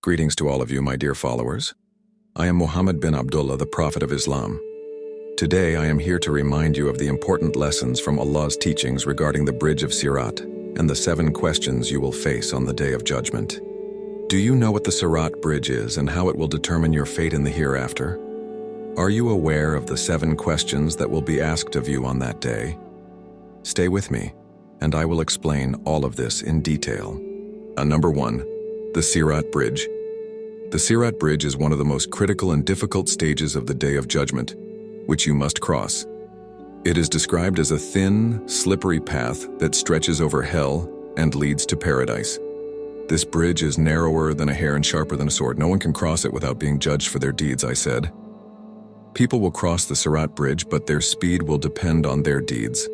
Greetings to all of you, my dear followers. I am Muhammad bin Abdullah, the Prophet of Islam. Today, I am here to remind you of the important lessons from Allah's teachings regarding the bridge of Sirat and the 7 questions you will face on the Day of Judgment. Do you know what the Sirat bridge is and how it will determine your fate in the hereafter? Are you aware of the 7 questions that will be asked of you on that day? Stay with me, and I will explain all of this in detail. Number 1. The Sirat Bridge. The Sirat Bridge is one of the most critical and difficult stages of the Day of Judgment, which you must cross. It is described as a thin, slippery path that stretches over hell and leads to paradise. This bridge is narrower than a hair and sharper than a sword. No one can cross it without being judged for their deeds, I said. People will cross the Sirat Bridge, but their speed will depend on their deeds.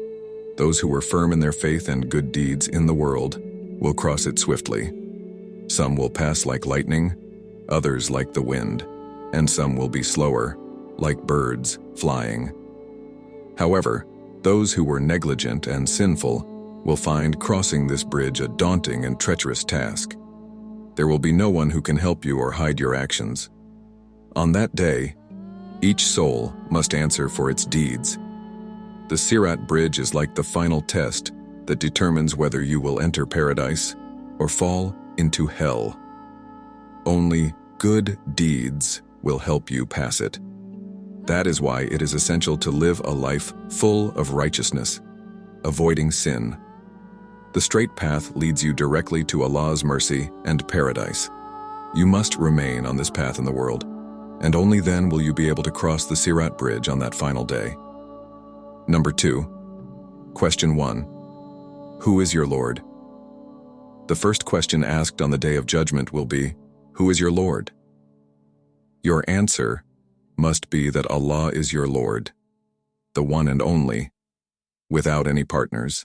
Those who were firm in their faith and good deeds in the world will cross it swiftly. Some will pass like lightning, others like the wind, and some will be slower, like birds flying. However, those who were negligent and sinful will find crossing this bridge a daunting and treacherous task. There will be no one who can help you or hide your actions. On that day, each soul must answer for its deeds. The Sirat Bridge is like the final test that determines whether you will enter paradise or fall into hell. Only good deeds will help you pass it. That is why it is essential to live a life full of righteousness, avoiding sin. The straight path leads you directly to Allah's mercy and paradise. You must remain on this path in the world, and only then will you be able to cross the Sirat Bridge on that final day. Number 2. Question 1. Who is your Lord? The first question asked on the Day of Judgment will be, who is your Lord? Your answer must be that Allah is your Lord, the one and only, without any partners.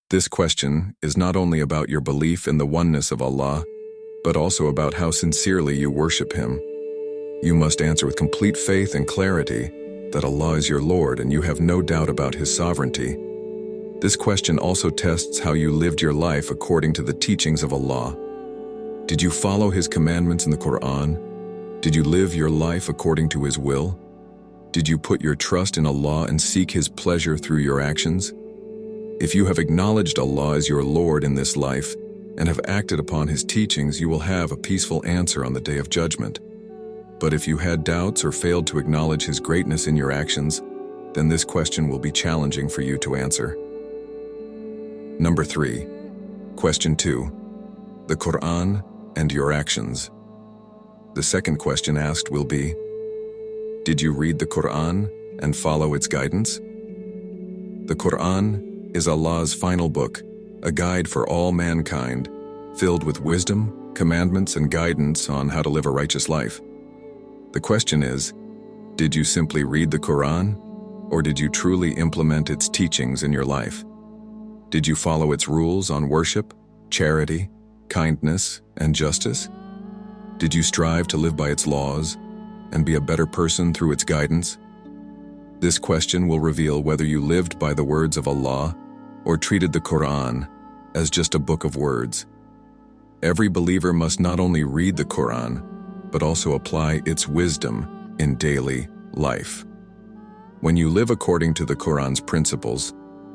This question is not only about your belief in the oneness of Allah, but also about how sincerely you worship Him. You must answer with complete faith and clarity that Allah is your Lord and you have no doubt about His sovereignty. This question also tests how you lived your life according to the teachings of Allah. Did you follow His commandments in the Quran? Did you live your life according to His will? Did you put your trust in Allah and seek His pleasure through your actions? If you have acknowledged Allah as your Lord in this life and have acted upon His teachings, you will have a peaceful answer on the Day of Judgment. But if you had doubts or failed to acknowledge His greatness in your actions, then this question will be challenging for you to answer. Number 3. Question 2. The Quran and your actions. The second question asked will be, did you read the Quran and follow its guidance? The Quran is Allah's final book, a guide for all mankind, filled with wisdom, commandments, and guidance on how to live a righteous life. The question is, did you simply read the Quran, or did you truly implement its teachings in your life? Did you follow its rules on worship, charity, kindness, and justice? Did you strive to live by its laws and be a better person through its guidance? This question will reveal whether you lived by the words of Allah or treated the Quran as just a book of words. Every believer must not only read the Quran, but also apply its wisdom in daily life. When you live according to the Quran's principles,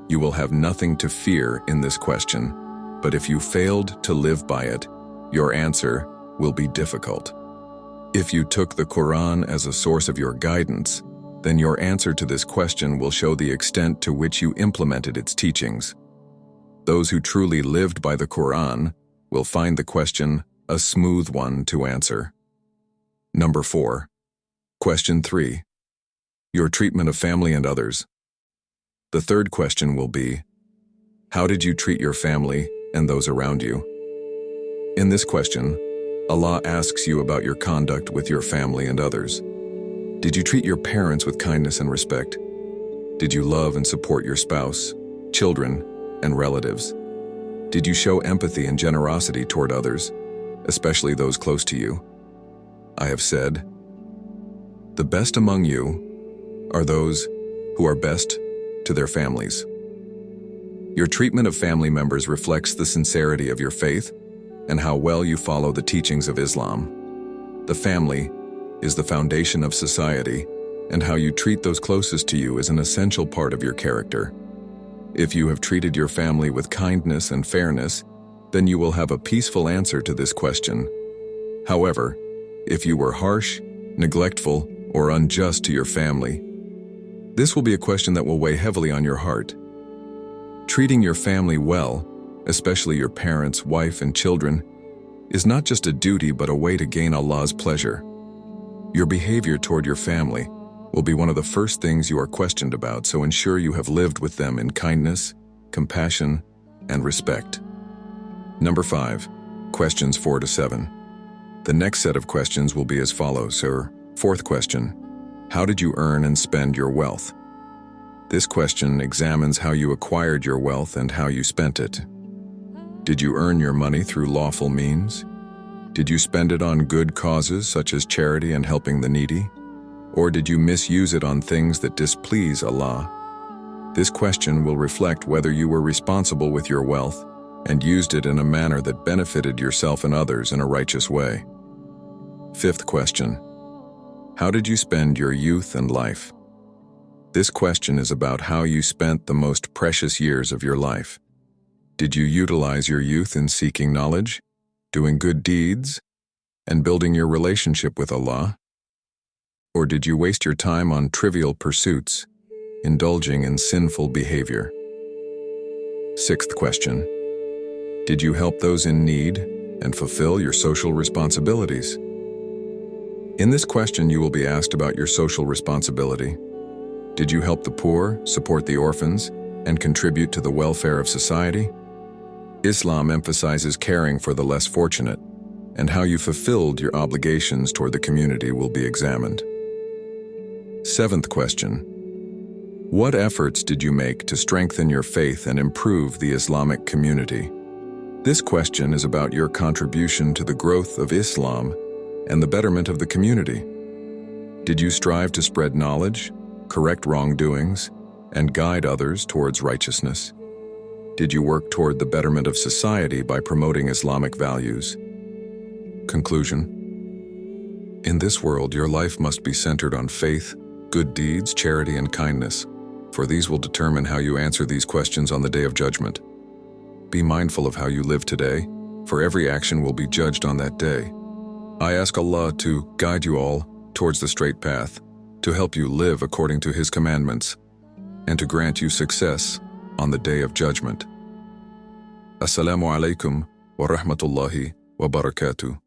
you will have nothing to fear in this question, but if you failed to live by it, your answer will be difficult. If you took the Quran as a source of your guidance, then your answer to this question will show the extent to which you implemented its teachings. Those who truly lived by the Quran will find the question a smooth one to answer. Number 4. Question 3. Your treatment of family and others. The third question will be, how did you treat your family and those around you? In this question, Allah asks you about your conduct with your family and others. Did you treat your parents with kindness and respect? Did you love and support your spouse, children, and relatives? Did you show empathy and generosity toward others, especially those close to you? I have said, the best among you are those who are best to their families. Your treatment of family members reflects the sincerity of your faith and how well you follow the teachings of Islam. The family is the foundation of society, and how you treat those closest to you is an essential part of your character. If you have treated your family with kindness and fairness, then you will have a peaceful answer to this question. However, if you were harsh, neglectful, or unjust to your family, this will be a question that will weigh heavily on your heart. Treating your family well, especially your parents, wife, and children, is not just a duty but a way to gain Allah's pleasure. Your behavior toward your family will be one of the first things you are questioned about, so ensure you have lived with them in kindness, compassion, and respect. Number 5. Questions 4 to 7. The next set of questions will be as follows, sir. Fourth question: how did you earn and spend your wealth? This question examines how you acquired your wealth and how you spent it. Did you earn your money through lawful means? Did you spend it on good causes such as charity and helping the needy? Or did you misuse it on things that displease Allah? This question will reflect whether you were responsible with your wealth and used it in a manner that benefited yourself and others in a righteous way. Fifth question: how did you spend your youth and life? This question is about how you spent the most precious years of your life. Did you utilize your youth in seeking knowledge, doing good deeds, and building your relationship with Allah? Or did you waste your time on trivial pursuits, indulging in sinful behavior? Sixth question: did you help those in need and fulfill your social responsibilities? In this question, you will be asked about your social responsibility. Did you help the poor, support the orphans, and contribute to the welfare of society? Islam emphasizes caring for the less fortunate, and how you fulfilled your obligations toward the community will be examined. Seventh question: what efforts did you make to strengthen your faith and improve the Islamic community? This question is about your contribution to the growth of Islam and the betterment of the community. Did you strive to spread knowledge, correct wrongdoings, and guide others towards righteousness? Did you work toward the betterment of society by promoting Islamic values? Conclusion: in this world, your life must be centered on faith, good deeds, charity, and kindness, for these will determine how you answer these questions on the Day of Judgment. Be mindful of how you live today, for every action will be judged on that day. I ask Allah to guide you all towards the straight path, to help you live according to His commandments, and to grant you success on the Day of Judgment. Assalamu alaikum wa rahmatullahi wa barakatuh.